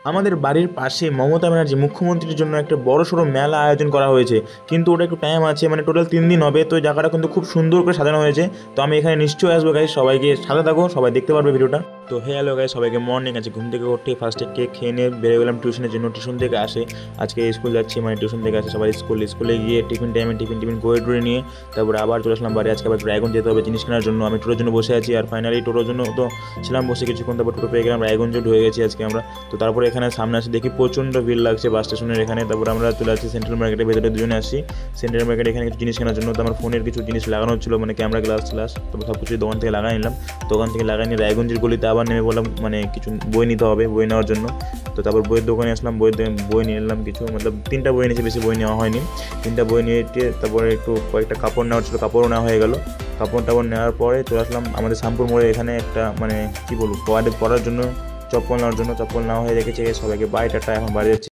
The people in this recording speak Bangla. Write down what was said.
আমাদের বাড়ির পাশে মমতা ব্যানার্জি মুখ্যমন্ত্রীর জন্য একটা বড়সড় মেলা আয়োজন করা হয়েছে, কিন্তু ওটা একটু টাইম আছে, মানে টোটাল 3 দিন হবে। তো জায়গাটা কিন্তু খুব সুন্দর করে সাজানো হয়েছে। তো আমি এখানে নিশ্চয়ই আসবো গাইস, সবাইকে সাথে থাকো, সবাই দেখতে পারবে ভিডিওটা। তো হ্যালো গাইস, সবাইকে মর্নিং আছে। ঘুম থেকে উঠে ফার্স্টে কেক খেয়ে নিয়ে বেরিয়ে গেলাম টিউশনের জন্য। টিউশন থেকে আসে, আজকে স্কুল যাচ্ছি, মানে টিউশন থেকে আসে সবাই স্কুলে গিয়ে টিফিন টাইমে টিফিন করে টুরে নিয়ে তারপরে আবার চলে আসলাম বাড়ি। আজকে আবার রায়গঞ্জ যেতে হবে জিনিস কেনার জন্য। আমি টোটোর জন্য বসে আছি, আর ফাইনালি টোটোর জন্য তো ছিলাম বসে কিছুক্ষণ, তারপর টোটো পেয়ে গেলাম, রায়গঞ্জ ঢুকে গেছি আজকে আমরা। তো তারপরে এখানে সামনে আসে দেখি প্রচণ্ড ভিড় লাগছে বাস স্টেশনের এখানে। তারপর আমরা চলে আসছি সেন্ট্রাল মার্কেটের ভেতরে, দুজনে আসি সেন্ট্রাল মার্কেটে এখানে কিছু জিনিস কেনার জন্য। তো আমার ফোনের কিছু জিনিস লাগানো ছিল, মানে ক্যামেরা গ্লাস তারপর সব কিছু দোকান থেকে লাগাই নিলাম। দোকান থেকে লাগাই নিয়ে রায়গঞ্জের গলিতে আবার নেমে বললাম, মানে কিছু বই নিতে হবে, বই নেওয়ার জন্য। তো তারপর বইয়ের দোকানে আসলাম, বই নিয়ে নিলাম কিছু, মতলব 3টা বই নিয়েছি, বেশি বই নেওয়া হয়নি। 3টা বই নিয়ে তারপরে একটু কয়েকটা কাপড় নেওয়ার ছিল, কাপড়ও নেওয়া হয়ে গেল। কাপড় টাপড় নেওয়ার পরে চলে আসলাম আমাদের শ্যামপুর মোড়ে। এখানে একটা মানে কী বলবো, পরার জন্য চপ্পল নেওয়ার জন্য চপ্পল নেওয়া হয়ে রেখেছে। সবাইকে বাই টাটা, এখন বাড়ি যাচ্ছি।